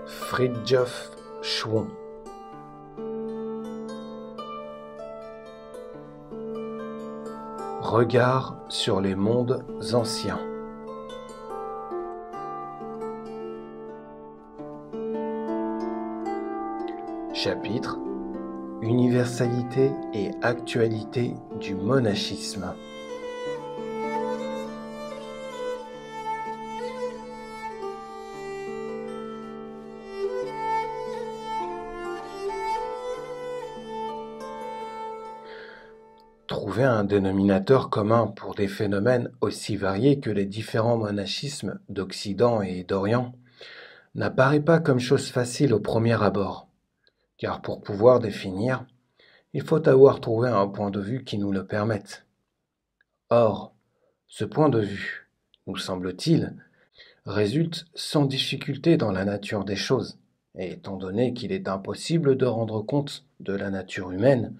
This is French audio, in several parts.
Fridtjof Chouon. Regard sur les mondes anciens. Chapitre: Universalité et actualité du monachisme. Trouver un dénominateur commun pour des phénomènes aussi variés que les différents monachismes d'Occident et d'Orient n'apparaît pas comme chose facile au premier abord, car pour pouvoir définir, il faut avoir trouvé un point de vue qui nous le permette. Or, ce point de vue, nous semble-t-il, résulte sans difficulté dans la nature des choses, et étant donné qu'il est impossible de rendre compte de la nature humaine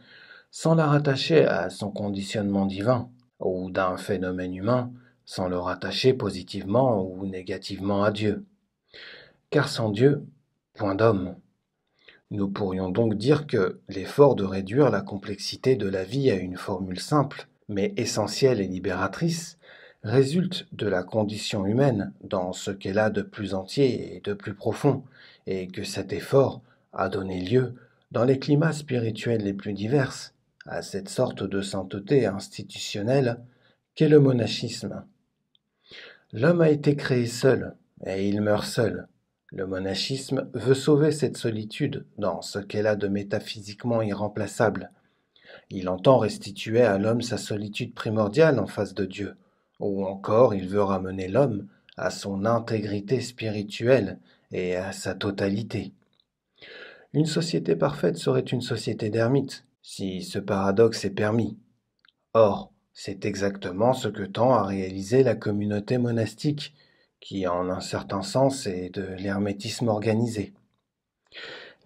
sans la rattacher à son conditionnement divin, ou d'un phénomène humain sans le rattacher positivement ou négativement à Dieu. Car sans Dieu, point d'homme. Nous pourrions donc dire que l'effort de réduire la complexité de la vie à une formule simple, mais essentielle et libératrice, résulte de la condition humaine dans ce qu'elle a de plus entier et de plus profond, et que cet effort a donné lieu, dans les climats spirituels les plus divers, à cette sorte de sainteté institutionnelle qu'est le monachisme. L'homme a été créé seul, et il meurt seul. Le monachisme veut sauver cette solitude dans ce qu'elle a de métaphysiquement irremplaçable. Il entend restituer à l'homme sa solitude primordiale en face de Dieu, ou encore il veut ramener l'homme à son intégrité spirituelle et à sa totalité. Une société parfaite serait une société d'ermites, si ce paradoxe est permis. Or, c'est exactement ce que tend à réaliser la communauté monastique, qui en un certain sens est de l'hermétisme organisé.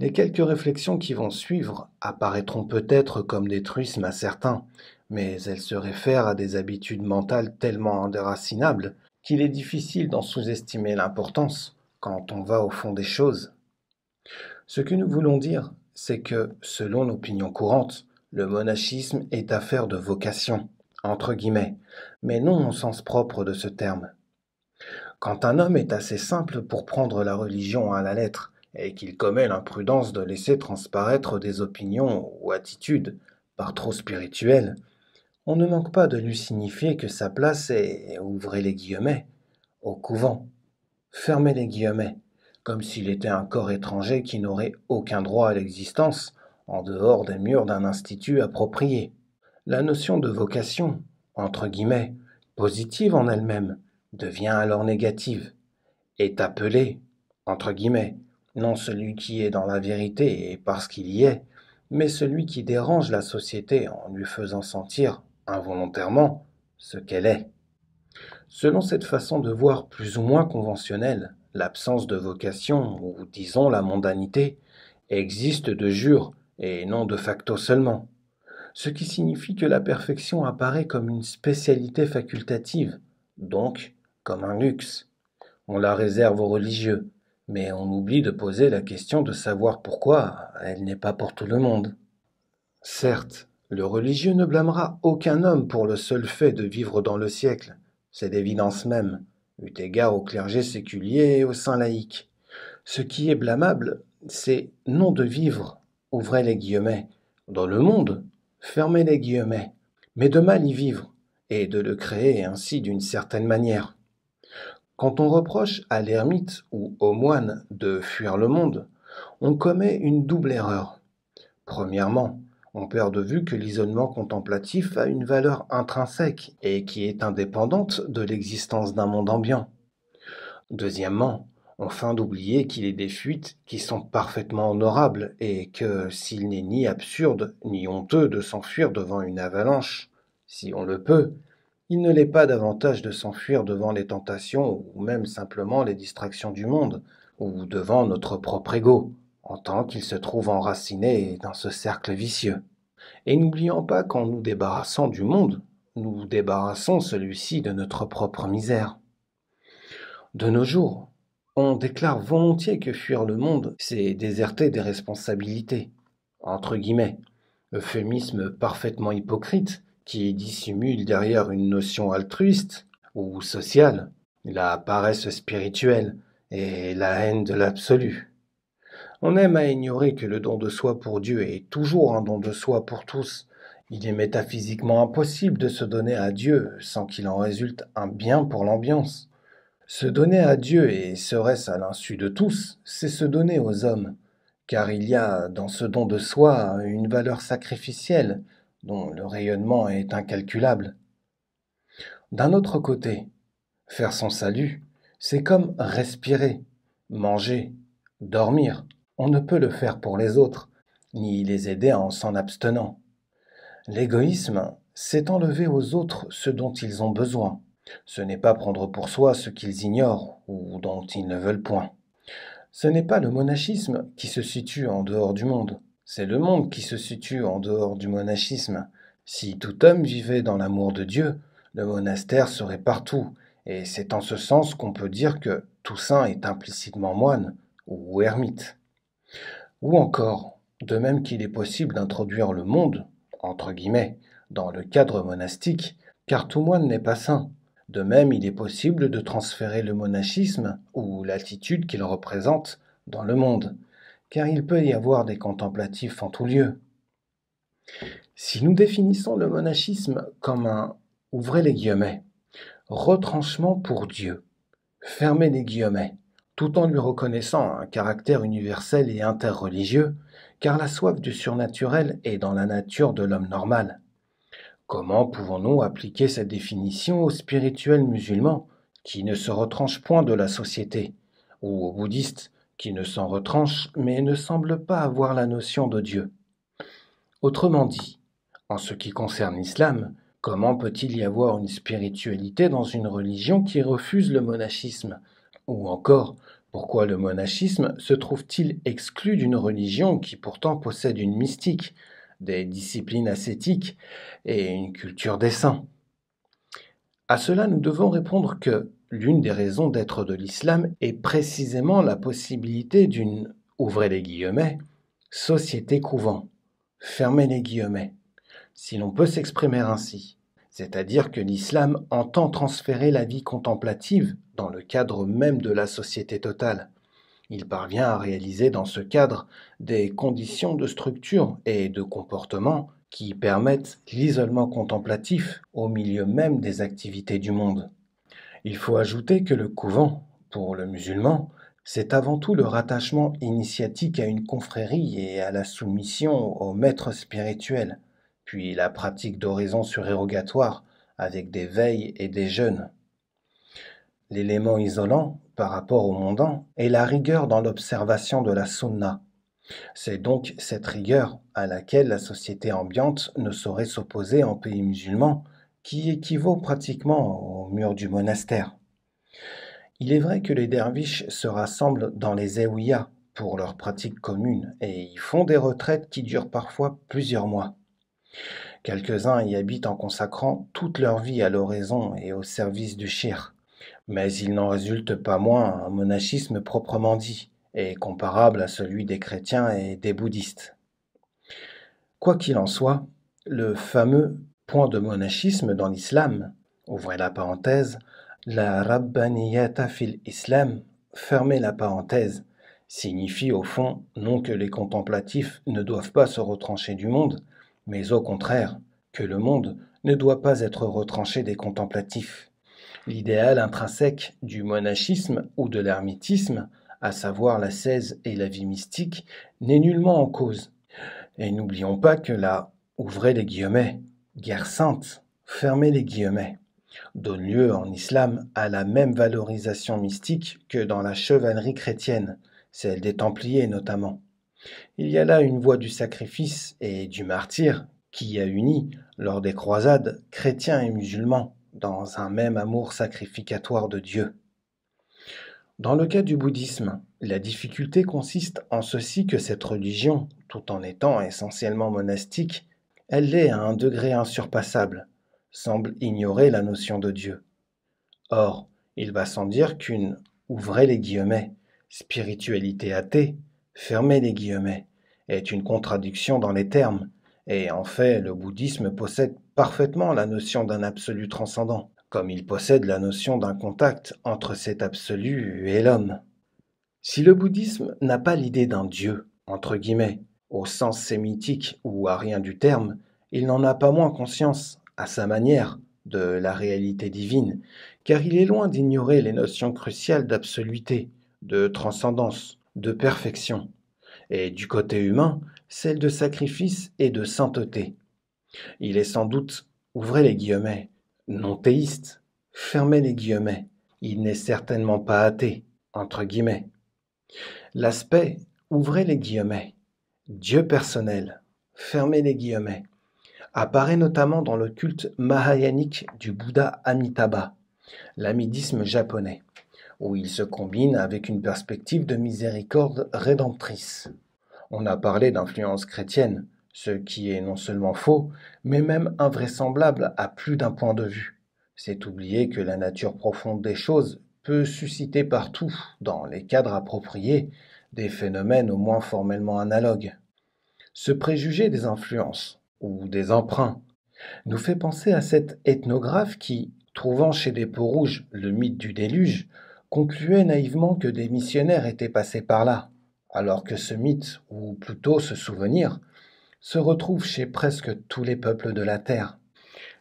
Les quelques réflexions qui vont suivre apparaîtront peut-être comme des truismes à certains, mais elles se réfèrent à des habitudes mentales tellement indéracinables qu'il est difficile d'en sous-estimer l'importance quand on va au fond des choses. Ce que nous voulons dire, c'est que, selon l'opinion courante, le monachisme est affaire de vocation, entre guillemets, mais non au sens propre de ce terme. Quand un homme est assez simple pour prendre la religion à la lettre, et qu'il commet l'imprudence de laisser transparaître des opinions ou attitudes par trop spirituelles, on ne manque pas de lui signifier que sa place est, ouvrez les guillemets, au couvent, fermez les guillemets, comme s'il était un corps étranger qui n'aurait aucun droit à l'existence en dehors des murs d'un institut approprié. La notion de vocation, entre guillemets, positive en elle-même, devient alors négative, est appelée, entre guillemets, non celui qui est dans la vérité et parce qu'il y est, mais celui qui dérange la société en lui faisant sentir, involontairement, ce qu'elle est. Selon cette façon de voir plus ou moins conventionnelle, l'absence de vocation, ou disons la mondanité, existe de jure et non de facto seulement, ce qui signifie que la perfection apparaît comme une spécialité facultative, donc comme un luxe. On la réserve aux religieux, mais on oublie de poser la question de savoir pourquoi elle n'est pas pour tout le monde. Certes, le religieux ne blâmera aucun homme pour le seul fait de vivre dans le siècle, c'est d'évidence même, eu égard au clergé séculier et au saint laïque. Ce qui est blâmable, c'est non de vivre, ouvrez les guillemets, dans le monde, fermez les guillemets, mais de mal y vivre, et de le créer ainsi d'une certaine manière. Quand on reproche à l'ermite ou au moine de fuir le monde, on commet une double erreur. Premièrement, on perd de vue que l'isolement contemplatif a une valeur intrinsèque et qui est indépendante de l'existence d'un monde ambiant. Deuxièmement, on feint d'oublier qu'il est des fuites qui sont parfaitement honorables et que s'il n'est ni absurde ni honteux de s'enfuir devant une avalanche, si on le peut, il ne l'est pas davantage de s'enfuir devant les tentations ou même simplement les distractions du monde, ou devant notre propre ego, en tant qu'il se trouve enraciné dans ce cercle vicieux. Et n'oublions pas qu'en nous débarrassant du monde, nous débarrassons celui-ci de notre propre misère. De nos jours, On déclare volontiers que fuir le monde, c'est déserter des responsabilités, entre guillemets, euphémisme parfaitement hypocrite qui dissimule derrière une notion altruiste ou sociale, la paresse spirituelle et la haine de l'absolu. On aime à ignorer que le don de soi pour Dieu est toujours un don de soi pour tous. Il est métaphysiquement impossible de se donner à Dieu sans qu'il en résulte un bien pour l'ambiance. Se donner à Dieu, et serait-ce à l'insu de tous, c'est se donner aux hommes, car il y a dans ce don de soi une valeur sacrificielle dont le rayonnement est incalculable. D'un autre côté, faire son salut, c'est comme respirer, manger, dormir. On ne peut le faire pour les autres, ni les aider en s'en abstenant. L'égoïsme, c'est enlever aux autres ce dont ils ont besoin. Ce n'est pas prendre pour soi ce qu'ils ignorent ou dont ils ne veulent point. Ce n'est pas le monachisme qui se situe en dehors du monde, c'est le monde qui se situe en dehors du monachisme. Si tout homme vivait dans l'amour de Dieu, le monastère serait partout, et c'est en ce sens qu'on peut dire que tout saint est implicitement moine ou ermite. Ou encore, de même qu'il est possible d'introduire le monde, entre guillemets, dans le cadre monastique, car tout moine n'est pas saint. De même, il est possible de transférer le monachisme, ou l'attitude qu'il représente, dans le monde, car il peut y avoir des contemplatifs en tout lieu. Si nous définissons le monachisme comme un, ouvrez les guillemets, retranchement pour Dieu, fermez les guillemets, tout en lui reconnaissant un caractère universel et interreligieux, car la soif du surnaturel est dans la nature de l'homme normal. Comment pouvons-nous appliquer cette définition aux spirituels musulmans, qui ne se retranchent point de la société, ou aux bouddhistes, qui ne s'en retranchent mais ne semblent pas avoir la notion de Dieu? Autrement dit, en ce qui concerne l'islam, comment peut-il y avoir une spiritualité dans une religion qui refuse le monachisme? Ou encore, pourquoi le monachisme se trouve-t-il exclu d'une religion qui pourtant possède une mystique, des disciplines ascétiques et une culture des saints? À cela, nous devons répondre que l'une des raisons d'être de l'islam est précisément la possibilité d'une, ouvrez les guillemets, société couvent, fermez les guillemets, si l'on peut s'exprimer ainsi. C'est-à-dire que l'islam entend transférer la vie contemplative dans le cadre même de la société totale. Il parvient à réaliser dans ce cadre des conditions de structure et de comportement qui permettent l'isolement contemplatif au milieu même des activités du monde. Il faut ajouter que le couvent, pour le musulman, c'est avant tout le rattachement initiatique à une confrérie et à la soumission au maître spirituel, puis la pratique d'oraisons surérogatoires avec des veilles et des jeûnes. L'élément isolant, par rapport au mondan, est la rigueur dans l'observation de la sunna. C'est donc cette rigueur à laquelle la société ambiante ne saurait s'opposer en pays musulman, qui équivaut pratiquement au mur du monastère. Il est vrai que les derviches se rassemblent dans les zaouïas pour leurs pratiques communes et y font des retraites qui durent parfois plusieurs mois. Quelques-uns y habitent en consacrant toute leur vie à l'oraison et au service du shir. Mais il n'en résulte pas moins un monachisme proprement dit, et comparable à celui des chrétiens et des bouddhistes. Quoi qu'il en soit, le fameux point de monachisme dans l'islam, ouvrez la parenthèse, la rabbaniyata fil islam, fermez la parenthèse, signifie au fond non que les contemplatifs ne doivent pas se retrancher du monde, mais au contraire, que le monde ne doit pas être retranché des contemplatifs. L'idéal intrinsèque du monachisme ou de l'ermitisme, à savoir l'ascèse et la vie mystique, n'est nullement en cause. Et n'oublions pas que la, ouvrez les guillemets, guerre sainte, fermez les guillemets, donne lieu en islam à la même valorisation mystique que dans la chevalerie chrétienne, celle des Templiers notamment. Il y a là une voie du sacrifice et du martyre qui a uni, lors des croisades, chrétiens et musulmans, dans un même amour sacrificatoire de Dieu. Dans le cas du bouddhisme, la difficulté consiste en ceci que cette religion, tout en étant essentiellement monastique, elle l'est à un degré insurpassable, semble ignorer la notion de Dieu. Or, il va sans dire qu'une, ouvrez les guillemets, spiritualité athée, fermez les guillemets, est une contradiction dans les termes, et en fait le bouddhisme possède parfaitement la notion d'un absolu transcendant, comme il possède la notion d'un contact entre cet absolu et l'homme. Si le bouddhisme n'a pas l'idée d'un Dieu, entre guillemets, au sens sémitique ou arien du terme, il n'en a pas moins conscience, à sa manière, de la réalité divine, car il est loin d'ignorer les notions cruciales d'absoluité, de transcendance, de perfection, et du côté humain, celles de sacrifice et de sainteté. Il est sans doute, ouvrez les guillemets, non théiste, fermez les guillemets, il n'est certainement pas athée, entre guillemets. L'aspect, ouvrez les guillemets, Dieu personnel, fermez les guillemets, apparaît notamment dans le culte mahayanique du Bouddha Amitabha, l'amidisme japonais, où il se combine avec une perspective de miséricorde rédemptrice. On a parlé d'influence chrétienne, ce qui est non seulement faux, mais même invraisemblable à plus d'un point de vue. C'est oublier que la nature profonde des choses peut susciter partout, dans les cadres appropriés, des phénomènes au moins formellement analogues. Ce préjugé des influences, ou des emprunts, nous fait penser à cet ethnographe qui, trouvant chez des peaux-rouges le mythe du déluge, concluait naïvement que des missionnaires étaient passés par là, alors que ce mythe, ou plutôt ce souvenir, se retrouve chez presque tous les peuples de la Terre.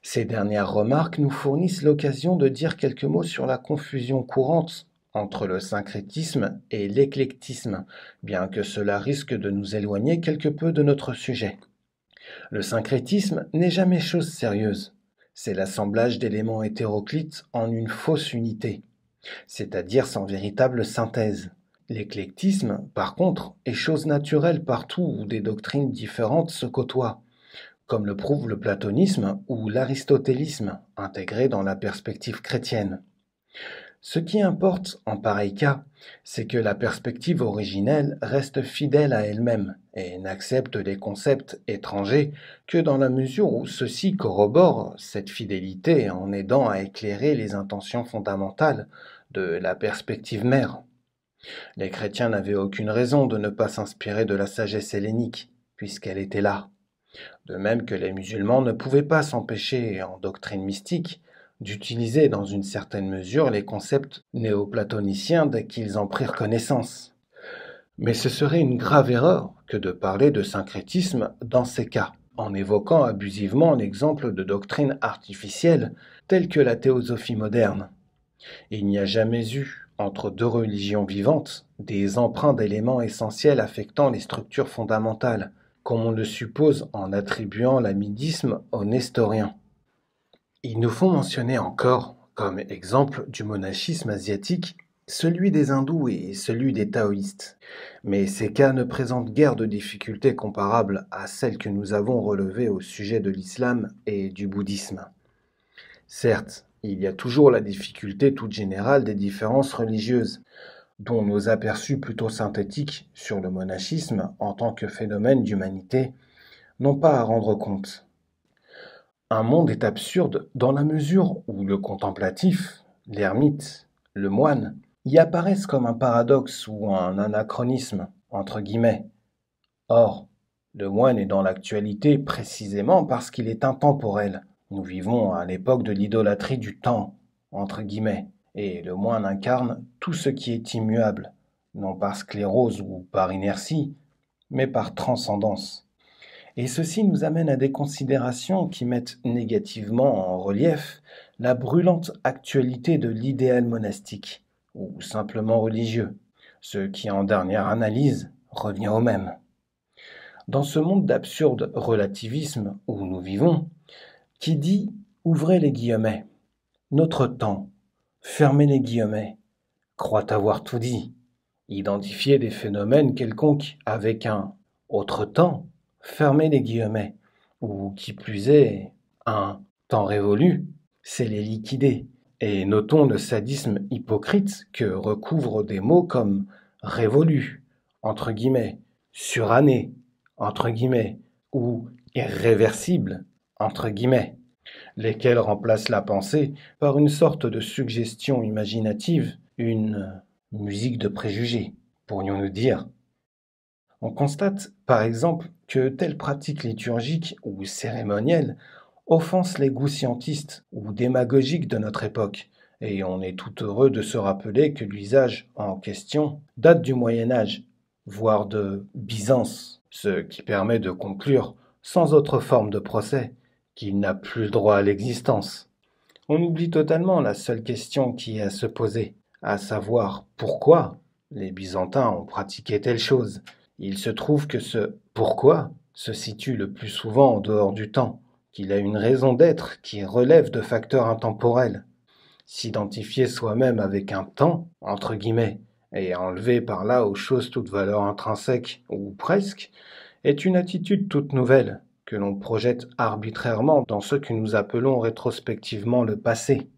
Ces dernières remarques nous fournissent l'occasion de dire quelques mots sur la confusion courante entre le syncrétisme et l'éclectisme, bien que cela risque de nous éloigner quelque peu de notre sujet. Le syncrétisme n'est jamais chose sérieuse. C'est l'assemblage d'éléments hétéroclites en une fausse unité, c'est-à-dire sans véritable synthèse. L'éclectisme, par contre, est chose naturelle partout où des doctrines différentes se côtoient, comme le prouve le platonisme ou l'aristotélisme, intégrés dans la perspective chrétienne. Ce qui importe en pareil cas, c'est que la perspective originelle reste fidèle à elle-même et n'accepte les concepts étrangers que dans la mesure où ceux-ci corroborent cette fidélité en aidant à éclairer les intentions fondamentales de la perspective mère. Les chrétiens n'avaient aucune raison de ne pas s'inspirer de la sagesse hellénique, puisqu'elle était là. De même que les musulmans ne pouvaient pas s'empêcher, en doctrine mystique, d'utiliser dans une certaine mesure les concepts néoplatoniciens dès qu'ils en prirent connaissance. Mais ce serait une grave erreur que de parler de syncrétisme dans ces cas, en évoquant abusivement l'exemple de doctrines artificielles telles que la théosophie moderne. Il n'y a jamais eu, entre deux religions vivantes, des emprunts d'éléments essentiels affectant les structures fondamentales, comme on le suppose en attribuant l'amidisme aux Nestoriens. Il nous faut mentionner encore, comme exemple du monachisme asiatique, celui des hindous et celui des taoïstes. Mais ces cas ne présentent guère de difficultés comparables à celles que nous avons relevées au sujet de l'islam et du bouddhisme. Certes, il y a toujours la difficulté toute générale des différences religieuses, dont nos aperçus plutôt synthétiques sur le monachisme en tant que phénomène d'humanité n'ont pas à rendre compte. Un monde est absurde dans la mesure où le contemplatif, l'ermite, le moine y apparaissent comme un paradoxe ou un anachronisme, entre guillemets. Or, le moine est dans l'actualité précisément parce qu'il est intemporel. Nous vivons à l'époque de l'idolâtrie du temps, entre guillemets, et le moine incarne tout ce qui est immuable, non par sclérose ou par inertie, mais par transcendance. Et ceci nous amène à des considérations qui mettent négativement en relief la brûlante actualité de l'idéal monastique, ou simplement religieux, ce qui en dernière analyse revient au même. Dans ce monde d'absurde relativisme où nous vivons, qui dit « ouvrez les guillemets », notre temps, fermez les guillemets, croit avoir tout dit, identifier des phénomènes quelconques avec un « autre temps », fermez les guillemets, ou qui plus est, un temps révolu, c'est les liquider. Et notons le sadisme hypocrite que recouvrent des mots comme révolu, entre guillemets, suranné, entre guillemets, ou irréversible, entre guillemets, lesquels remplacent la pensée par une sorte de suggestion imaginative, une musique de préjugés, pourrions-nous dire. On constate, par exemple, que telle pratique liturgique ou cérémonielle offense les goûts scientistes ou démagogiques de notre époque, et on est tout heureux de se rappeler que l'usage en question date du Moyen Âge, voire de Byzance, ce qui permet de conclure, sans autre forme de procès, qu'il n'a plus le droit à l'existence. On oublie totalement la seule question qui est à se poser, à savoir pourquoi les Byzantins ont pratiqué telle chose. Il se trouve que ce pourquoi se situe le plus souvent en dehors du temps, qu'il a une raison d'être qui relève de facteurs intemporels. S'identifier soi-même avec un temps, entre guillemets, et enlever par là aux choses toute valeur intrinsèque, ou presque, est une attitude toute nouvelle, que l'on projette arbitrairement dans ce que nous appelons rétrospectivement le passé,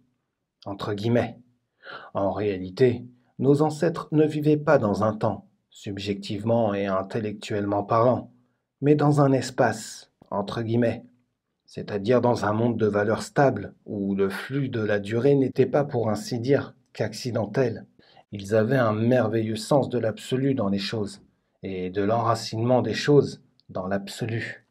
entre guillemets. En réalité, nos ancêtres ne vivaient pas dans un temps, subjectivement et intellectuellement parlant, mais dans un espace, entre guillemets, c'est-à-dire dans un monde de valeurs stables, où le flux de la durée n'était pas pour ainsi dire qu'accidentel. Ils avaient un merveilleux sens de l'absolu dans les choses, et de l'enracinement des choses dans l'absolu.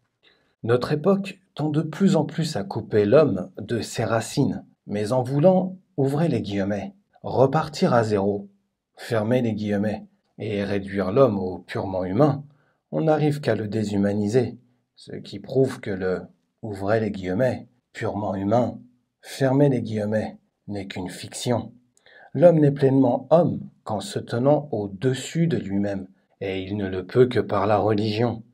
Notre époque tend de plus en plus à couper l'homme de ses racines, mais en voulant, ouvrez les guillemets, repartir à zéro, fermer les guillemets, et réduire l'homme au purement humain, on n'arrive qu'à le déshumaniser, ce qui prouve que le ouvrez les guillemets, purement humain, fermez les guillemets, n'est qu'une fiction. L'homme n'est pleinement homme qu'en se tenant au-dessus de lui-même, et il ne le peut que par la religion.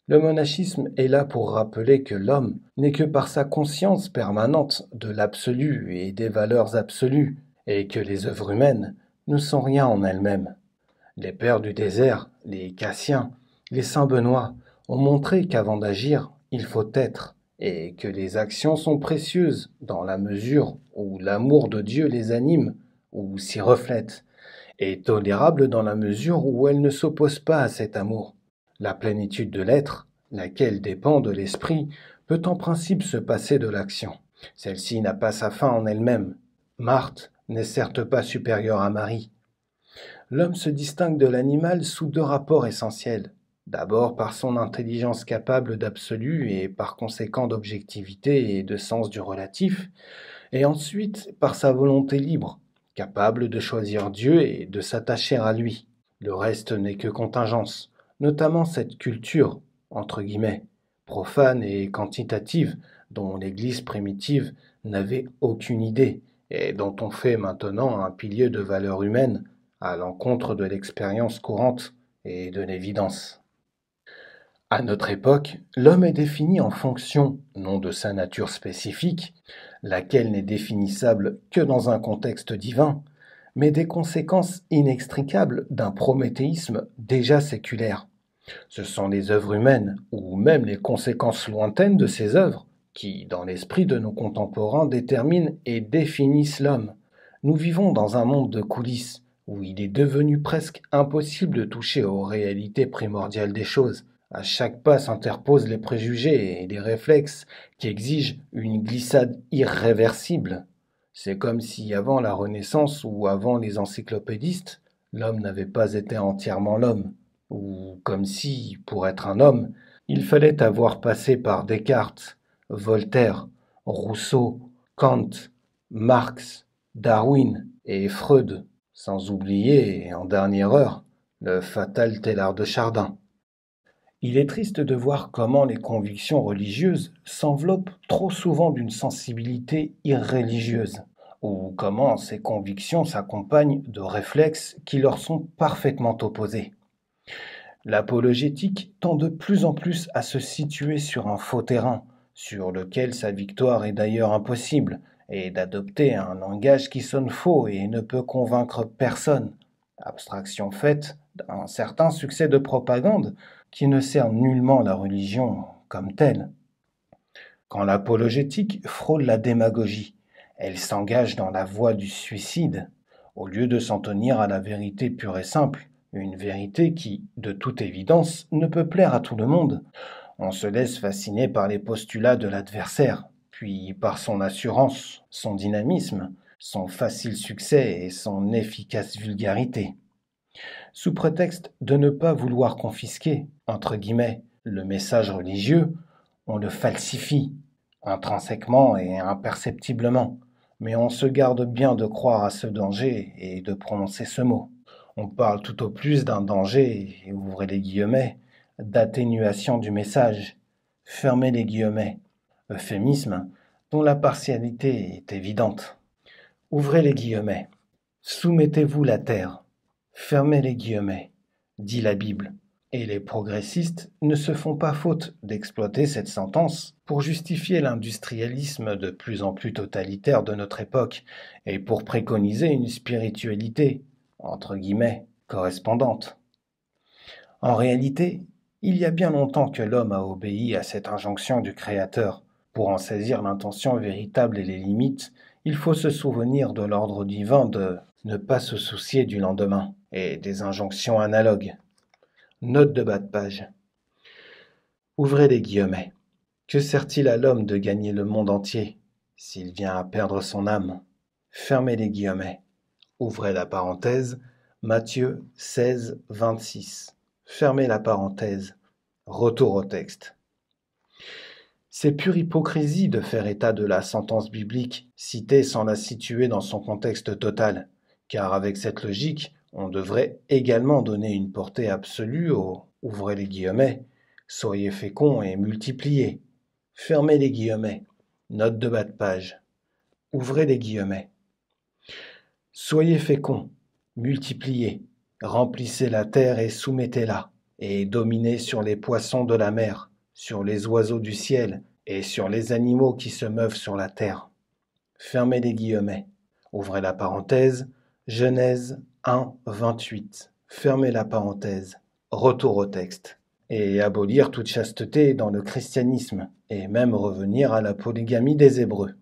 Le monachisme est là pour rappeler que l'homme n'est que par sa conscience permanente de l'absolu et des valeurs absolues, et que les œuvres humaines ne sont rien en elles-mêmes. Les pères du désert, les Cassiens, les saints Benoît ont montré qu'avant d'agir, il faut être, et que les actions sont précieuses dans la mesure où l'amour de Dieu les anime ou s'y reflète, et tolérables dans la mesure où elles ne s'opposent pas à cet amour. La plénitude de l'être, laquelle dépend de l'esprit, peut en principe se passer de l'action. Celle-ci n'a pas sa fin en elle-même. Marthe n'est certes pas supérieure à Marie. L'homme se distingue de l'animal sous deux rapports essentiels. D'abord par son intelligence capable d'absolu et par conséquent d'objectivité et de sens du relatif, et ensuite par sa volonté libre, capable de choisir Dieu et de s'attacher à lui. Le reste n'est que contingence, notamment cette culture, entre guillemets, profane et quantitative, dont l'Église primitive n'avait aucune idée, et dont on fait maintenant un pilier de valeurs humaines à l'encontre de l'expérience courante et de l'évidence. À notre époque, l'homme est défini en fonction, non de sa nature spécifique, laquelle n'est définissable que dans un contexte divin, mais des conséquences inextricables d'un prométhéisme déjà séculaire. Ce sont les œuvres humaines, ou même les conséquences lointaines de ces œuvres, qui, dans l'esprit de nos contemporains, déterminent et définissent l'homme. Nous vivons dans un monde de coulisses, où il est devenu presque impossible de toucher aux réalités primordiales des choses. À chaque pas s'interposent les préjugés et les réflexes qui exigent une glissade irréversible. C'est comme si avant la Renaissance ou avant les encyclopédistes, l'homme n'avait pas été entièrement l'homme. Ou comme si, pour être un homme, il fallait avoir passé par Descartes, Voltaire, Rousseau, Kant, Marx, Darwin et Freud, sans oublier, en dernière heure, le fatal Teilhard de Chardin. Il est triste de voir comment les convictions religieuses s'enveloppent trop souvent d'une sensibilité irreligieuse, ou comment ces convictions s'accompagnent de réflexes qui leur sont parfaitement opposés. L'apologétique tend de plus en plus à se situer sur un faux terrain, sur lequel sa victoire est d'ailleurs impossible, et d'adopter un langage qui sonne faux et ne peut convaincre personne, abstraction faite d'un certain succès de propagande qui ne sert nullement la religion comme telle. Quand l'apologétique frôle la démagogie, elle s'engage dans la voie du suicide, au lieu de s'en tenir à la vérité pure et simple, une vérité qui, de toute évidence, ne peut plaire à tout le monde. On se laisse fasciner par les postulats de l'adversaire, puis par son assurance, son dynamisme, son facile succès et son efficace vulgarité. Sous prétexte de ne pas vouloir confisquer, entre guillemets, le message religieux, on le falsifie, intrinsèquement et imperceptiblement, mais on se garde bien de croire à ce danger et de prononcer ce mot. On parle tout au plus d'un danger, et ouvrez les guillemets, d'atténuation du message, fermez les guillemets, euphémisme dont la partialité est évidente. Ouvrez les guillemets, soumettez-vous la terre, fermez les guillemets, dit la Bible. Et les progressistes ne se font pas faute d'exploiter cette sentence pour justifier l'industrialisme de plus en plus totalitaire de notre époque et pour préconiser une spiritualité, entre guillemets, correspondante. En réalité, il y a bien longtemps que l'homme a obéi à cette injonction du Créateur. Pour en saisir l'intention véritable et les limites, il faut se souvenir de l'ordre divin de ne pas se soucier du lendemain et des injonctions analogues. Note de bas de page. Ouvrez les guillemets. Que sert-il à l'homme de gagner le monde entier s'il vient à perdre son âme? Fermez les guillemets. Ouvrez la parenthèse. Matthieu 16, 26. Fermez la parenthèse. Retour au texte. C'est pure hypocrisie de faire état de la sentence biblique citée sans la situer dans son contexte total, car avec cette logique, on devrait également donner une portée absolue au « ouvrez les guillemets », soyez féconds et multipliez. Fermez les guillemets. Note de bas de page. Ouvrez les guillemets. Soyez féconds, multipliez, remplissez la terre et soumettez-la, et dominez sur les poissons de la mer, sur les oiseaux du ciel et sur les animaux qui se meuvent sur la terre. Fermez les guillemets. Ouvrez la parenthèse. Genèse 1, 28. Fermez la parenthèse. Retour au texte. Et abolir toute chasteté dans le christianisme, et même revenir à la polygamie des Hébreux.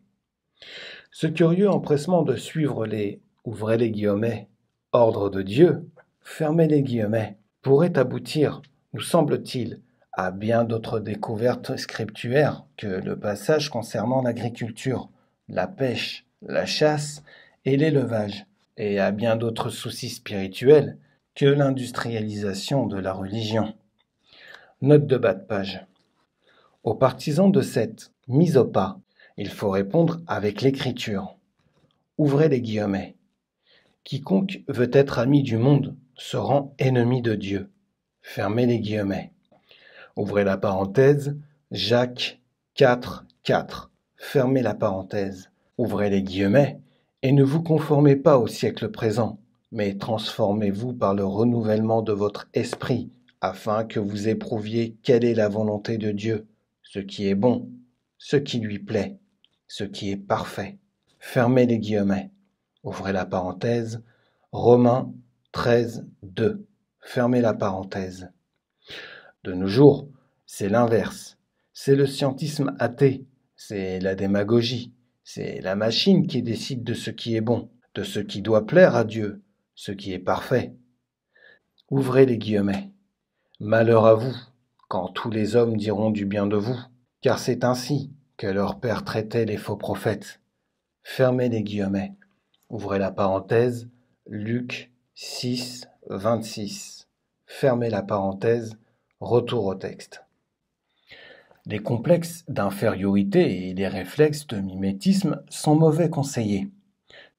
Ce curieux empressement de suivre les « ouvrez les guillemets » ordre de Dieu, fermez les guillemets, pourrait aboutir, nous semble-t-il, à bien d'autres découvertes scripturaires que le passage concernant l'agriculture, la pêche, la chasse et l'élevage, et à bien d'autres soucis spirituels que l'industrialisation de la religion. Note de bas de page. Aux partisans de cette mise au pas, il faut répondre avec l'écriture. Ouvrez les guillemets. Quiconque veut être ami du monde se rend ennemi de Dieu. Fermez les guillemets. Ouvrez la parenthèse. Jacques 4, 4. Fermez la parenthèse. Ouvrez les guillemets. Et ne vous conformez pas au siècle présent, mais transformez-vous par le renouvellement de votre esprit, afin que vous éprouviez quelle est la volonté de Dieu, ce qui est bon, ce qui lui plaît, ce qui est parfait. Fermez les guillemets. Ouvrez la parenthèse. Romains 13, 2. Fermez la parenthèse. De nos jours, c'est l'inverse. C'est le scientisme athée, c'est la démagogie, c'est la machine qui décide de ce qui est bon, de ce qui doit plaire à Dieu, ce qui est parfait. Ouvrez les guillemets. Malheur à vous, quand tous les hommes diront du bien de vous, car c'est ainsi que leur père traitait les faux prophètes. Fermez les guillemets. Ouvrez la parenthèse. Luc 6, 26. Fermez la parenthèse. Retour au texte. Les complexes d'infériorité et les réflexes de mimétisme sont mauvais conseillers.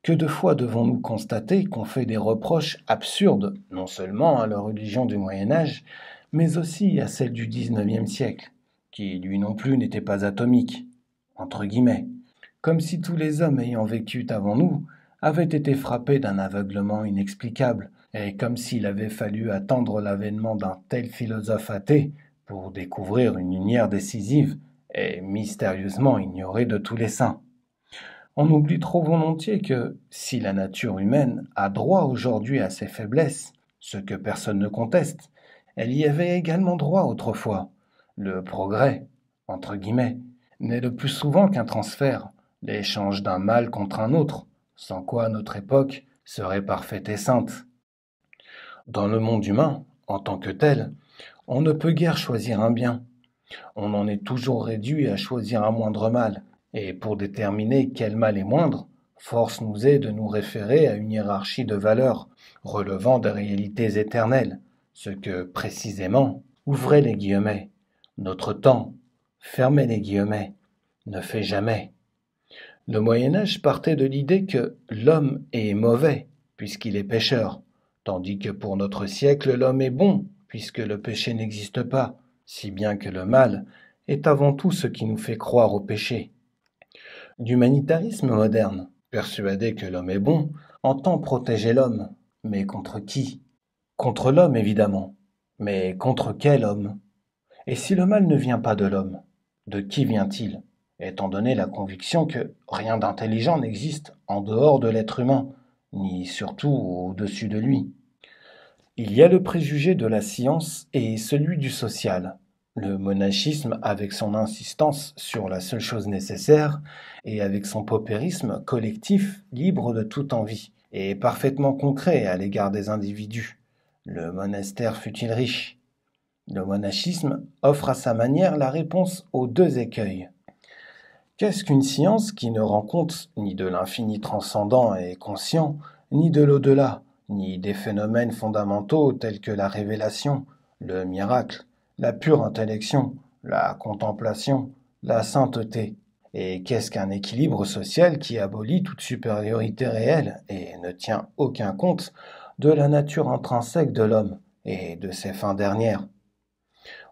Que de fois devons-nous constater qu'on fait des reproches absurdes, non seulement à la religion du Moyen-Âge, mais aussi à celle du XIXe siècle, qui lui non plus n'était pas atomique, entre guillemets, comme si tous les hommes ayant vécu avant nous avaient été frappés d'un aveuglement inexplicable, et comme s'il avait fallu attendre l'avènement d'un tel philosophe athée pour découvrir une lumière décisive et mystérieusement ignorée de tous les saints. On oublie trop volontiers que, si la nature humaine a droit aujourd'hui à ses faiblesses, ce que personne ne conteste, elle y avait également droit autrefois. Le progrès, entre guillemets, n'est le plus souvent qu'un transfert, l'échange d'un mal contre un autre, sans quoi notre époque serait parfaite et sainte. Dans le monde humain, en tant que tel, on ne peut guère choisir un bien. On en est toujours réduit à choisir un moindre mal, et pour déterminer quel mal est moindre, force nous est de nous référer à une hiérarchie de valeurs relevant des réalités éternelles, ce que, précisément, ouvrez les guillemets, notre temps, fermez les guillemets, ne fait jamais. Le Moyen-Âge partait de l'idée que l'homme est mauvais, puisqu'il est pécheur, tandis que pour notre siècle, l'homme est bon, puisque le péché n'existe pas, si bien que le mal est avant tout ce qui nous fait croire au péché. L'humanitarisme moderne, persuadé que l'homme est bon, entend protéger l'homme. Mais contre qui? Contre l'homme, évidemment. Mais contre quel homme? Et si le mal ne vient pas de l'homme, de qui vient-il? Étant donné la conviction que rien d'intelligent n'existe en dehors de l'être humain, ni surtout au-dessus de lui. Il y a le préjugé de la science et celui du social. Le monachisme avec son insistance sur la seule chose nécessaire et avec son paupérisme collectif libre de toute envie et parfaitement concret à l'égard des individus. Le monastère fut-il riche? Le monachisme offre à sa manière la réponse aux deux écueils. Qu'est-ce qu'une science qui ne rend compte ni de l'infini transcendant et conscient, ni de l'au-delà, ni des phénomènes fondamentaux tels que la révélation, le miracle, la pure intellection, la contemplation, la sainteté? Et qu'est-ce qu'un équilibre social qui abolit toute supériorité réelle et ne tient aucun compte de la nature intrinsèque de l'homme et de ses fins dernières?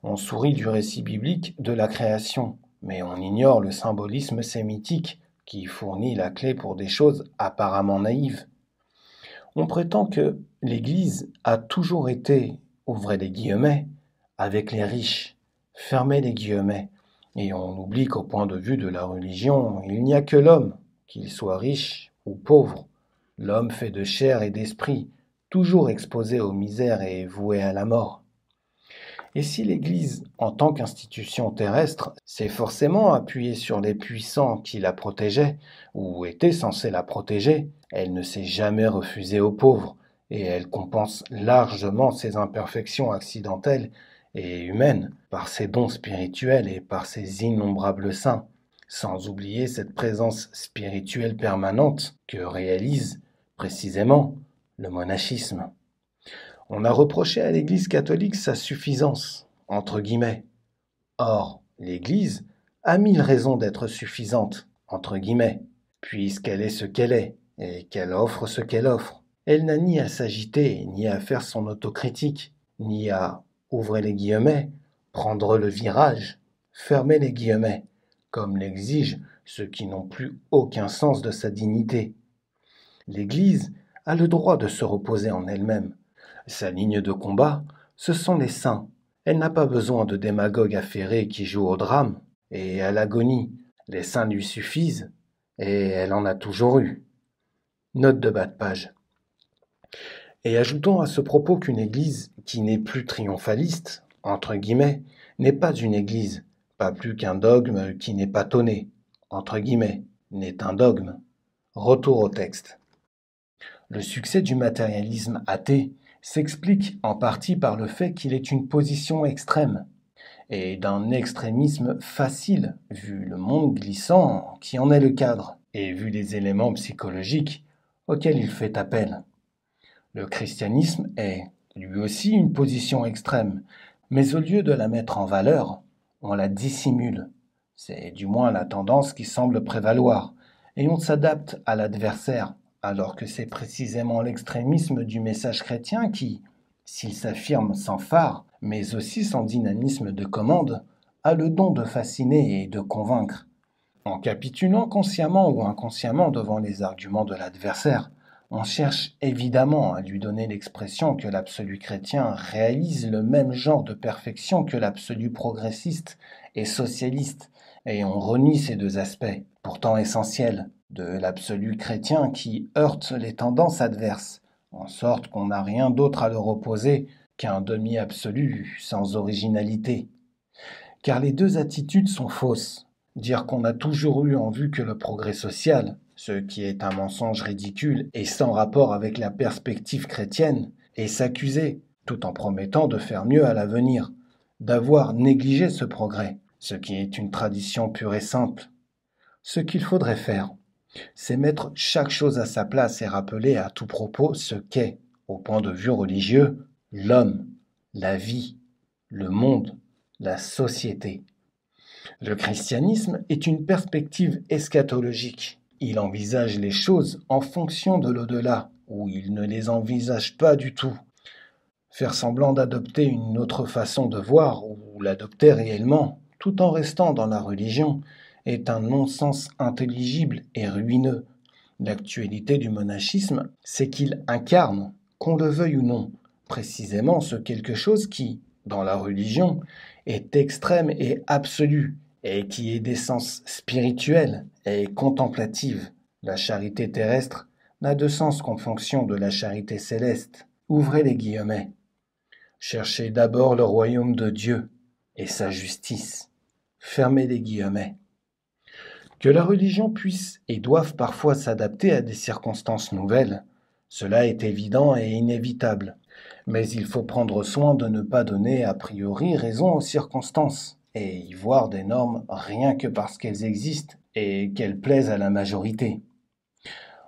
On sourit du récit biblique de la création, mais on ignore le symbolisme sémitique qui fournit la clé pour des choses apparemment naïves. On prétend que l'Église a toujours été, ouvrez les guillemets, avec les riches, fermez les guillemets, et on oublie qu'au point de vue de la religion, il n'y a que l'homme, qu'il soit riche ou pauvre, l'homme fait de chair et d'esprit, toujours exposé aux misères et voué à la mort. Et si l'Église, en tant qu'institution terrestre, s'est forcément appuyée sur les puissants qui la protégeaient, ou étaient censés la protéger, elle ne s'est jamais refusée aux pauvres, et elle compense largement ses imperfections accidentelles et humaines par ses dons spirituels et par ses innombrables saints, sans oublier cette présence spirituelle permanente que réalise, précisément, le monachisme. On a reproché à l'Église catholique sa suffisance, entre guillemets. Or, l'Église a mille raisons d'être suffisante, entre guillemets, puisqu'elle est ce qu'elle est, et qu'elle offre ce qu'elle offre. Elle n'a ni à s'agiter, ni à faire son autocritique, ni à, ouvrez les guillemets, prendre le virage, fermer les guillemets, comme l'exigent ceux qui n'ont plus aucun sens de sa dignité. L'Église a le droit de se reposer en elle-même. Sa ligne de combat, ce sont les saints. Elle n'a pas besoin de démagogues affairés qui jouent au drame et à l'agonie. Les saints lui suffisent, et elle en a toujours eu. Note de bas de page. Et ajoutons à ce propos qu'une église qui n'est plus triomphaliste, entre guillemets, n'est pas une église, pas plus qu'un dogme qui n'est pas tonné, entre guillemets, n'est un dogme. Retour au texte. Le succès du matérialisme athée s'explique en partie par le fait qu'il est une position extrême, et d'un extrémisme facile, vu le monde glissant qui en est le cadre, et vu les éléments psychologiques auxquels il fait appel. Le christianisme est, lui aussi, une position extrême, mais au lieu de la mettre en valeur, on la dissimule. C'est du moins la tendance qui semble prévaloir, et on s'adapte à l'adversaire, alors que c'est précisément l'extrémisme du message chrétien qui, s'il s'affirme sans phare, mais aussi sans dynamisme de commande, a le don de fasciner et de convaincre. En capitulant consciemment ou inconsciemment devant les arguments de l'adversaire, on cherche évidemment à lui donner l'expression que l'absolu chrétien réalise le même genre de perfection que l'absolu progressiste et socialiste, et on renie ces deux aspects, pourtant essentiels, de l'absolu chrétien qui heurte les tendances adverses, en sorte qu'on n'a rien d'autre à leur opposer qu'un demi-absolu sans originalité. Car les deux attitudes sont fausses. Dire qu'on a toujours eu en vue que le progrès social, ce qui est un mensonge ridicule et sans rapport avec la perspective chrétienne, et s'accuser, tout en promettant de faire mieux à l'avenir, d'avoir négligé ce progrès, ce qui est une tradition pure et simple. Ce qu'il faudrait faire, C'est mettre chaque chose à sa place et rappeler à tout propos ce qu'est, au point de vue religieux, l'homme, la vie, le monde, la société. Le christianisme est une perspective eschatologique. Il envisage les choses en fonction de l'au-delà, ou il ne les envisage pas du tout. Faire semblant d'adopter une autre façon de voir, ou l'adopter réellement, tout en restant dans la religion, est un non-sens intelligible et ruineux. L'actualité du monachisme, c'est qu'il incarne, qu'on le veuille ou non, précisément ce quelque chose qui, dans la religion, est extrême et absolu, et qui est d'essence spirituelle et contemplative. La charité terrestre n'a de sens qu'en fonction de la charité céleste. Ouvrez les guillemets. Cherchez d'abord le royaume de Dieu et sa justice. Fermez les guillemets. Que la religion puisse et doive parfois s'adapter à des circonstances nouvelles, cela est évident et inévitable. Mais il faut prendre soin de ne pas donner a priori raison aux circonstances et y voir des normes rien que parce qu'elles existent et qu'elles plaisent à la majorité.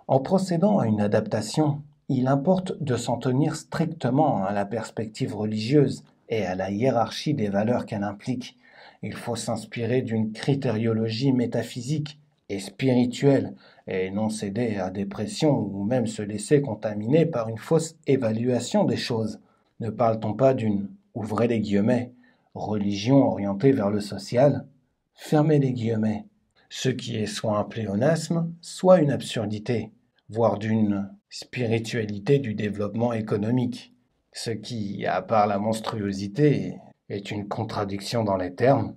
En procédant à une adaptation, il importe de s'en tenir strictement à la perspective religieuse et à la hiérarchie des valeurs qu'elle implique. Il faut s'inspirer d'une critériologie métaphysique et spirituelle et non céder à des pressions ou même se laisser contaminer par une fausse évaluation des choses. Ne parle-t-on pas d'une, ouvrez les guillemets, religion orientée vers le social? Fermez les guillemets. Ce qui est soit un pléonasme, soit une absurdité, voire d'une spiritualité du développement économique, ce qui, à part la monstruosité, est une contradiction dans les termes.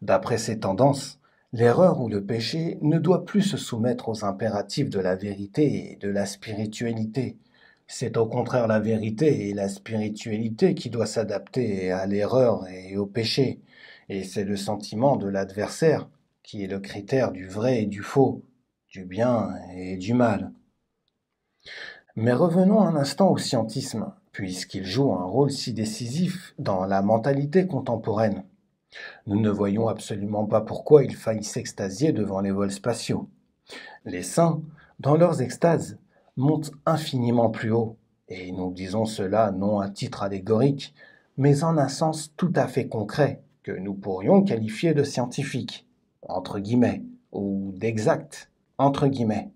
D'après ces tendances, l'erreur ou le péché ne doit plus se soumettre aux impératifs de la vérité et de la spiritualité. C'est au contraire la vérité et la spiritualité qui doivent s'adapter à l'erreur et au péché, et c'est le sentiment de l'adversaire qui est le critère du vrai et du faux, du bien et du mal. Mais revenons un instant au scientisme, puisqu'il joue un rôle si décisif dans la mentalité contemporaine. Nous ne voyons absolument pas pourquoi il faille s'extasier devant les vols spatiaux. Les saints, dans leurs extases, montent infiniment plus haut, et nous disons cela non à titre allégorique, mais en un sens tout à fait concret, que nous pourrions qualifier de scientifique, entre guillemets, ou d'exact, entre guillemets.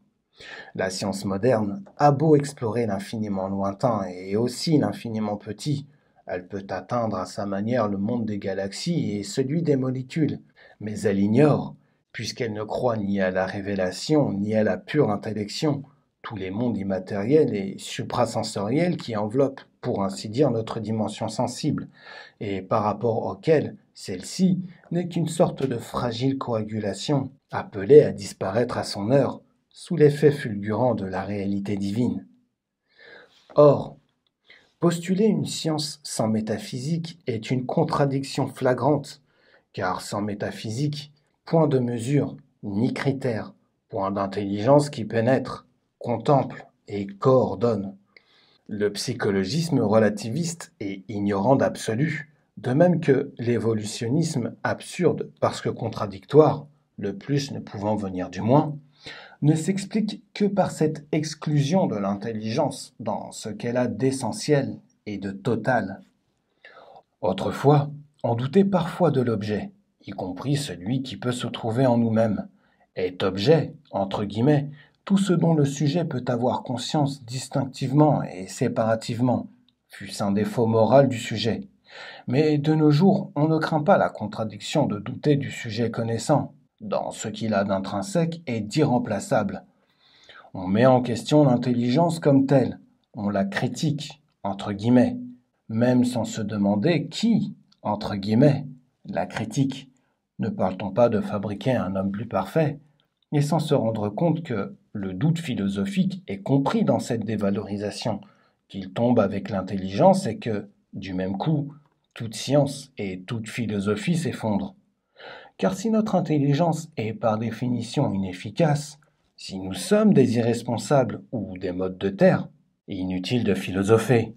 La science moderne a beau explorer l'infiniment lointain et aussi l'infiniment petit, elle peut atteindre à sa manière le monde des galaxies et celui des molécules, mais elle ignore, puisqu'elle ne croit ni à la révélation ni à la pure intellection, tous les mondes immatériels et suprasensoriels qui enveloppent, pour ainsi dire, notre dimension sensible, et par rapport auxquels celle-ci n'est qu'une sorte de fragile coagulation, appelée à disparaître à son heure, sous l'effet fulgurant de la réalité divine. Or, postuler une science sans métaphysique est une contradiction flagrante, car sans métaphysique, point de mesure, ni critère, point d'intelligence qui pénètre, contemple et coordonne. Le psychologisme relativiste est ignorant d'absolu, de même que l'évolutionnisme absurde parce que contradictoire, le plus ne pouvant venir du moins, ne s'explique que par cette exclusion de l'intelligence dans ce qu'elle a d'essentiel et de total. Autrefois, on doutait parfois de l'objet, y compris celui qui peut se trouver en nous-mêmes. Est objet, entre guillemets, tout ce dont le sujet peut avoir conscience distinctivement et séparativement, fût-ce un défaut moral du sujet. Mais de nos jours, on ne craint pas la contradiction de douter du sujet connaissant, dans ce qu'il a d'intrinsèque et d'irremplaçable. On met en question l'intelligence comme telle, on la critique, entre guillemets, même sans se demander qui, entre guillemets, la critique. Ne parle-t-on pas de fabriquer un homme plus parfait, et sans se rendre compte que le doute philosophique est compris dans cette dévalorisation, qu'il tombe avec l'intelligence et que, du même coup, toute science et toute philosophie s'effondrent. Car si notre intelligence est par définition inefficace, si nous sommes des irresponsables ou des modes de terre, inutile de philosopher.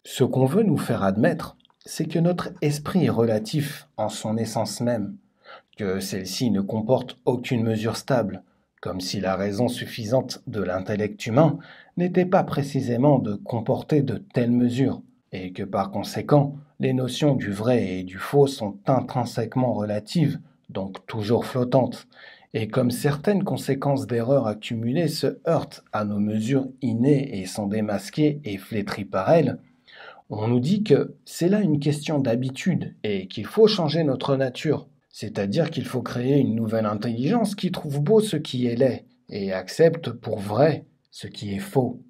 Ce qu'on veut nous faire admettre, c'est que notre esprit est relatif en son essence même, que celle-ci ne comporte aucune mesure stable, comme si la raison suffisante de l'intellect humain n'était pas précisément de comporter de telles mesures, et que par conséquent, les notions du vrai et du faux sont intrinsèquement relatives, donc toujours flottantes, et comme certaines conséquences d'erreurs accumulées se heurtent à nos mesures innées et sont démasquées et flétries par elles, on nous dit que c'est là une question d'habitude et qu'il faut changer notre nature, c'est-à-dire qu'il faut créer une nouvelle intelligence qui trouve beau ce qui est laid et accepte pour vrai ce qui est faux.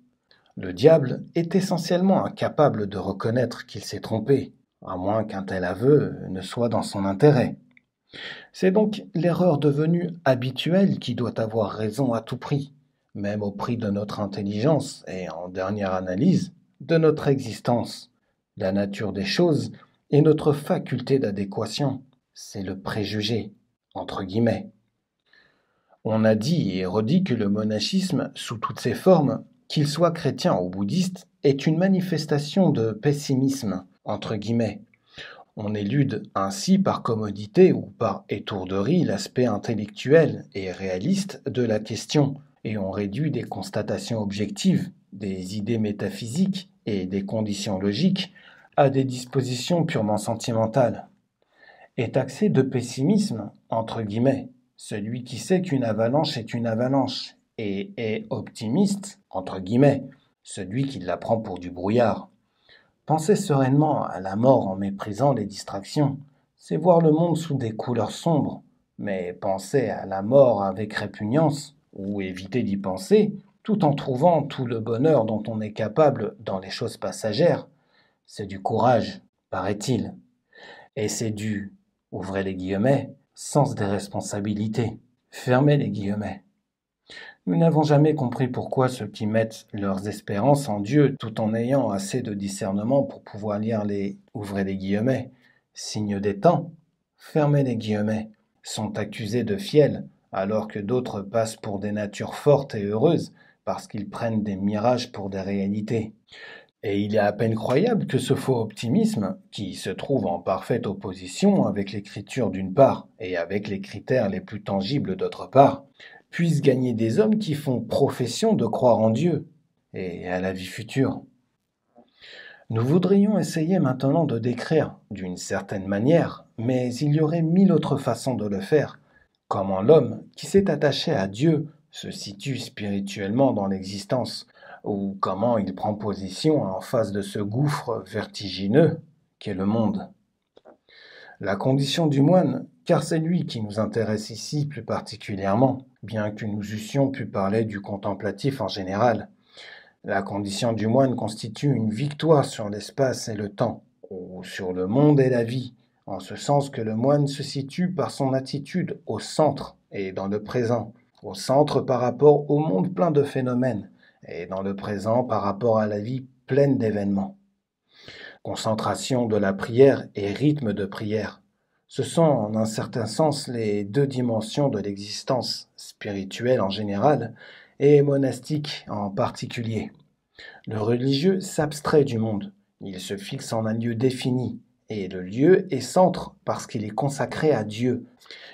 Le diable est essentiellement incapable de reconnaître qu'il s'est trompé, à moins qu'un tel aveu ne soit dans son intérêt. C'est donc l'erreur devenue habituelle qui doit avoir raison à tout prix, même au prix de notre intelligence et, en dernière analyse, de notre existence. La nature des choses est notre faculté d'adéquation, c'est le préjugé, entre guillemets. On a dit et redit que le monachisme, sous toutes ses formes, qu'il soit chrétien ou bouddhiste, est une manifestation de pessimisme, entre guillemets. On élude ainsi par commodité ou par étourderie l'aspect intellectuel et réaliste de la question, et on réduit des constatations objectives, des idées métaphysiques et des conditions logiques à des dispositions purement sentimentales. Est taxé de pessimisme, entre guillemets, celui qui sait qu'une avalanche est une avalanche, et est optimiste, entre guillemets, celui qui la prend pour du brouillard. Penser sereinement à la mort en méprisant les distractions, c'est voir le monde sous des couleurs sombres, mais penser à la mort avec répugnance, ou éviter d'y penser, tout en trouvant tout le bonheur dont on est capable dans les choses passagères, c'est du courage, paraît-il. Et c'est du, ouvrez les guillemets, sens des responsabilités, fermez les guillemets. Nous n'avons jamais compris pourquoi ceux qui mettent leurs espérances en Dieu tout en ayant assez de discernement pour pouvoir lire les ouvrez les guillemets, signes des temps, fermez les guillemets, sont accusés de fiels, alors que d'autres passent pour des natures fortes et heureuses parce qu'ils prennent des mirages pour des réalités. Et il est à peine croyable que ce faux optimisme, qui se trouve en parfaite opposition avec l'écriture d'une part et avec les critères les plus tangibles d'autre part, puisse gagner des hommes qui font profession de croire en Dieu et à la vie future. Nous voudrions essayer maintenant de décrire, d'une certaine manière, mais il y aurait mille autres façons de le faire, comment l'homme qui s'est attaché à Dieu se situe spirituellement dans l'existence, ou comment il prend position en face de ce gouffre vertigineux qu'est le monde. La condition du moine, car c'est lui qui nous intéresse ici plus particulièrement, bien que nous eussions pu parler du contemplatif en général. La condition du moine constitue une victoire sur l'espace et le temps, ou sur le monde et la vie, en ce sens que le moine se situe par son attitude au centre et dans le présent, au centre par rapport au monde plein de phénomènes, et dans le présent par rapport à la vie pleine d'événements. Concentration de la prière et rythme de prière. Ce sont en un certain sens les deux dimensions de l'existence, spirituelle en général et monastique en particulier. Le religieux s'abstrait du monde, il se fixe en un lieu défini, et le lieu est centre parce qu'il est consacré à Dieu.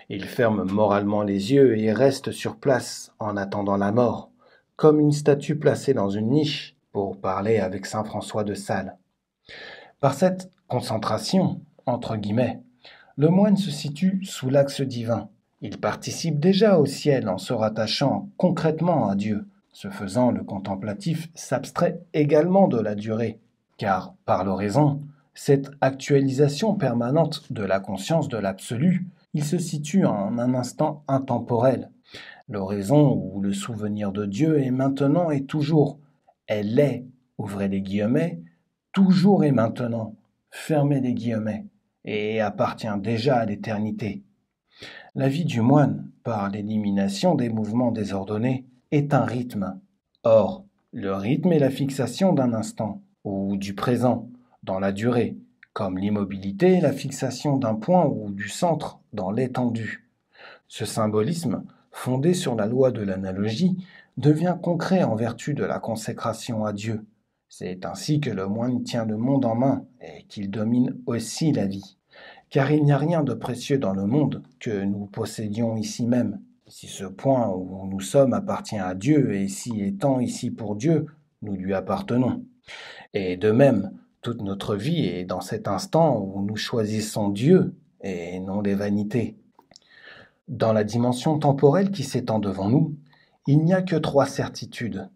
Il ferme moralement les yeux et reste sur place en attendant la mort, comme une statue placée dans une niche, pour parler avec saint François de Sales. Par cette concentration, entre guillemets, le moine se situe sous l'axe divin. Il participe déjà au ciel en se rattachant concrètement à Dieu. Ce faisant, le contemplatif s'abstrait également de la durée, car, par l'oraison, cette actualisation permanente de la conscience de l'absolu, il se situe en un instant intemporel. L'oraison ou le souvenir de Dieu est maintenant et toujours. Elle est, ouvrez les guillemets, toujours et maintenant, fermez les guillemets, et appartient déjà à l'éternité. La vie du moine, par l'élimination des mouvements désordonnés, est un rythme. Or, le rythme est la fixation d'un instant, ou du présent, dans la durée, comme l'immobilité est la fixation d'un point ou du centre dans l'étendue. Ce symbolisme, fondé sur la loi de l'analogie, devient concret en vertu de la consécration à Dieu. C'est ainsi que le moine tient le monde en main et qu'il domine aussi la vie. Car il n'y a rien de précieux dans le monde que nous possédions ici même. si ce point où nous sommes appartient à Dieu et si étant ici pour Dieu, nous lui appartenons. Et de même, toute notre vie est dans cet instant où nous choisissons Dieu et non les vanités. Dans la dimension temporelle qui s'étend devant nous, il n'y a que trois certitudes,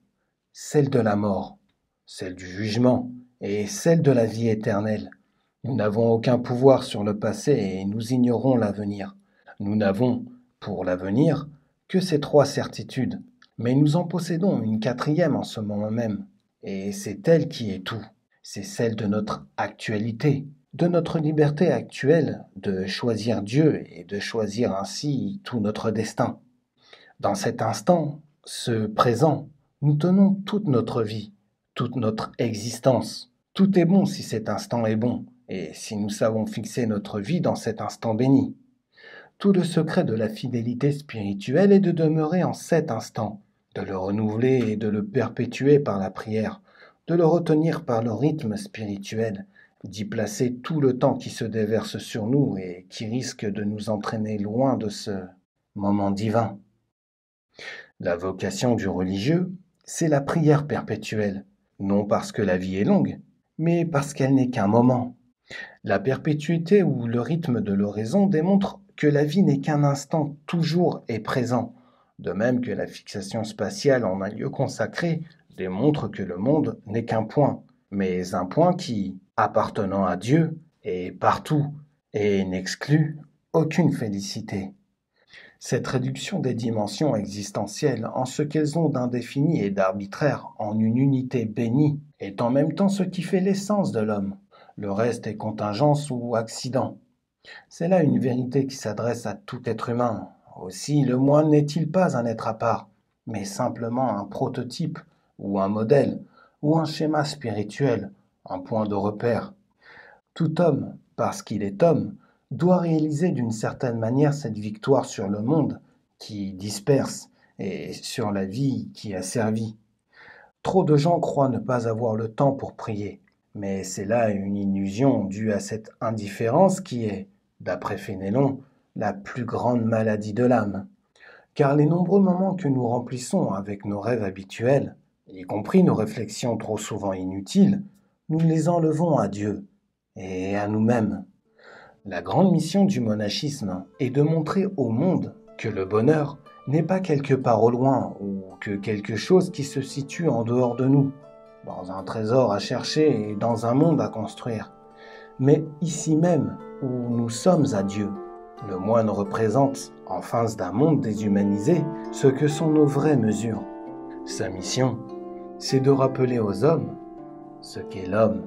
celle de la mort, celle du jugement et celle de la vie éternelle. Nous n'avons aucun pouvoir sur le passé et nous ignorons l'avenir. Nous n'avons, pour l'avenir, que ces trois certitudes, mais nous en possédons une quatrième en ce moment même, et c'est elle qui est tout. C'est celle de notre actualité, de notre liberté actuelle de choisir Dieu et de choisir ainsi tout notre destin. Dans cet instant, ce présent, nous tenons toute notre vie, toute notre existence. Tout est bon si cet instant est bon, et si nous savons fixer notre vie dans cet instant béni. Tout le secret de la fidélité spirituelle est de demeurer en cet instant, de le renouveler et de le perpétuer par la prière, de le retenir par le rythme spirituel, d'y placer tout le temps qui se déverse sur nous et qui risque de nous entraîner loin de ce moment divin. La vocation du religieux, c'est la prière perpétuelle, non parce que la vie est longue, mais parce qu'elle n'est qu'un moment. La perpétuité ou le rythme de l'oraison démontre que la vie n'est qu'un instant toujours et présent, de même que la fixation spatiale en un lieu consacré démontre que le monde n'est qu'un point, mais un point qui, appartenant à Dieu, est partout et n'exclut aucune félicité. Cette réduction des dimensions existentielles en ce qu'elles ont d'indéfini et d'arbitraire en une unité bénie est en même temps ce qui fait l'essence de l'homme. Le reste est contingence ou accident. C'est là une vérité qui s'adresse à tout être humain. Aussi, le moine n'est-il pas un être à part, mais simplement un prototype, ou un modèle, ou un schéma spirituel, un point de repère. Tout homme, parce qu'il est homme, doit réaliser d'une certaine manière cette victoire sur le monde qui disperse et sur la vie qui a servi. Trop de gens croient ne pas avoir le temps pour prier, mais c'est là une illusion due à cette indifférence qui est, d'après Fénélon, la plus grande maladie de l'âme. Car les nombreux moments que nous remplissons avec nos rêves habituels, y compris nos réflexions trop souvent inutiles, nous les enlevons à Dieu et à nous-mêmes. La grande mission du monachisme est de montrer au monde que le bonheur n'est pas quelque part au loin ou que quelque chose qui se situe en dehors de nous, dans un trésor à chercher et dans un monde à construire, mais ici même où nous sommes à Dieu. Le moine représente, en face d'un monde déshumanisé, ce que sont nos vraies mesures. Sa mission, c'est de rappeler aux hommes ce qu'est l'homme.